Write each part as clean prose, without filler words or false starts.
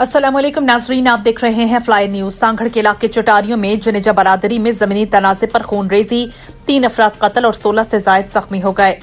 अस्सलाम वालेकुम नाजरीन, आप देख रहे हैं फ्लाई न्यूज। सांगड़ के इलाके चटारियों में जुनेजा बरादरी में जमीनी तनाज़े पर खूनरेजी, 3 अफराद कत्ल और 16 से जायद जख्मी हो गए।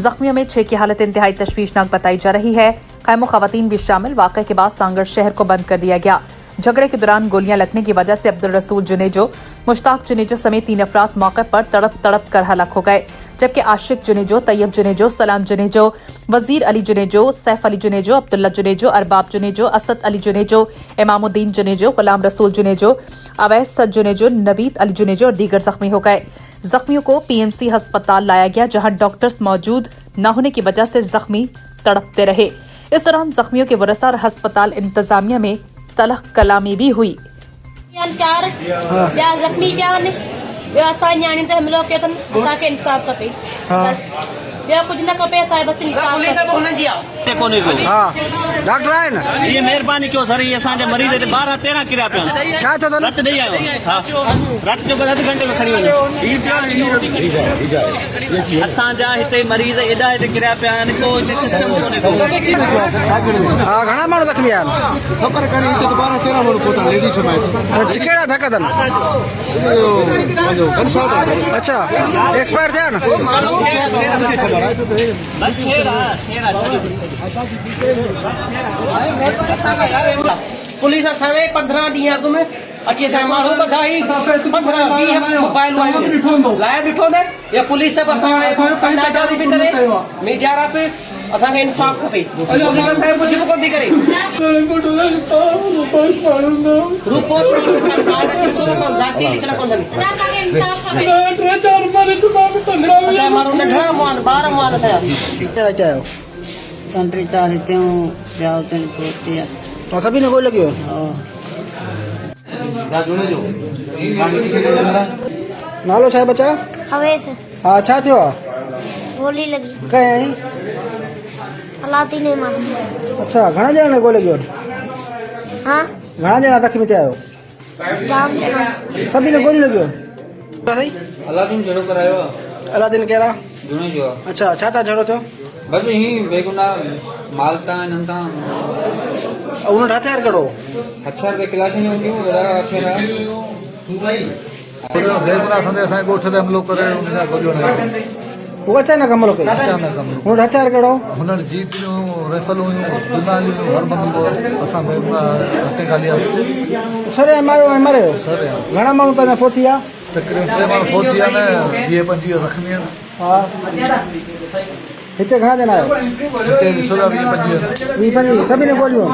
जख्मियों में 6 की हालत इंतहाई तशवीशनाक बताई जा रही है। खैमो खवातीन भी शामिल। वाक़े के बाद सांगड़ शहर को बंद कर दिया गया। झगड़े के दौरान गोलियां लगने की वजह से अब्दुल रसूल जुनेजो, मुश्ताक जुनेजो समेत 3 अफराद मौके पर तड़प कर हलाक हो गए, जबकि आशिक जुनेजो, तैयब जुनेजो, सलाम जुनेजो, वजीर अली जुनेजो, सैफ अली जुनेजो, अब्दुल्ला जुनेजो, अरबाब जुनेजो, असद अली जुनेजो, इमामुद्दीन जुनेजो, गुलाम रसूल जुनेजो, अवैस जुनेजो, नवीद अली जुनेजो और दीगर जख्मी हो गए। जख्मियों को पीएमसी अस्पताल लाया गया, जहां डॉक्टर्स मौजूद न होने की वजह से जख्मी तड़पते रहे। इस दौरान जख्मियों के वरसा और अस्पताल इंतजामिया में तलख कलामी भी हुई। जख्मी हम लोग के इंसाफ खपे, बस ॿियो कुछ न खपे असांखे, बस इंसाफ कोने को। हाँ डॉक्टर आए ना, ये मेहरबानी क्यों सर, ये असांजे मरीज 12-13 किरिया पिया छा थियो रत नहीं आयो। हाँ रत जो अधु घंटे में खड़ी वञो। असांजा हिते मरीज एॾा हिते किरिया पिया आहिनि, को हिते सिस्टम कोन्हे को। हाँ घणा माण्हू ज़ख्मी आहिनि? ख़बर कान्हे, हिते त 12-13 माण्हू पहुता लेडीज़ में। कहिड़ा धक अथनि? अच्छा एक्सपायर थिया न? बस पुलिस असांजे 15 ॾींहं अॻु में अची असांजा माण्हू ॿधाई 15-20 मोबाइल लाइ ॾिठो न, या पुलिस बि असांखे बि करे मीडिया वारा बि असांखे इंसाफ़ खपे। पुलिस असांखे कुझु बि कोन थी करे। असांजा माण्हू नंढड़ा मुआन 12 मुआन थिया। कहिड़ा चया आहियो? कंट्री चार हिते ॿिया हुते पोती आहे। और सभी ने गोली लगी हो? नालो छा बचा? अवैस हाँ छा थियो आहे? गोली लगी कहीं? हलाती नहीं मार। अच्छा घणा ॼणा ने गोली लगी हो? हाँ घणा ॼणा ज़ख्मी थिया आहियो? जाम जना सभी ने गोली लगी हो? सही अलादीन झड़ो करायो अलादीन कहिड़ा? जुने जो अच्छा छा था झड़ो थियो? बस ही बेगुनाह मालता नंता उन हथियार कहिड़ो? हथियार के क्लास में होंगी वो हथियार बेगुनाह संदे असांजे ॻोठ ते हमिलो करे उनजा गोलियूं हणायूं। वो अचानक हमलो कयो? अचानक हमिलो। उन हथियार कहिड़ो? हुननि जीपियूं, राइफलूं, दुनालियूं, हर बंदूको असां हथे ॻाल्हियां। सरे मायो ऐं मरे? सर घणा माण्हू तव्हांजा फोती आहे? तकरीबन 3 माण्हू फौजी आहिनि, 20-25 ज़ख्मी आहिनि। हा हिते घणा ॼणा आहियो? हिते 16-20-25 20-25 सभी ने गोलियूं?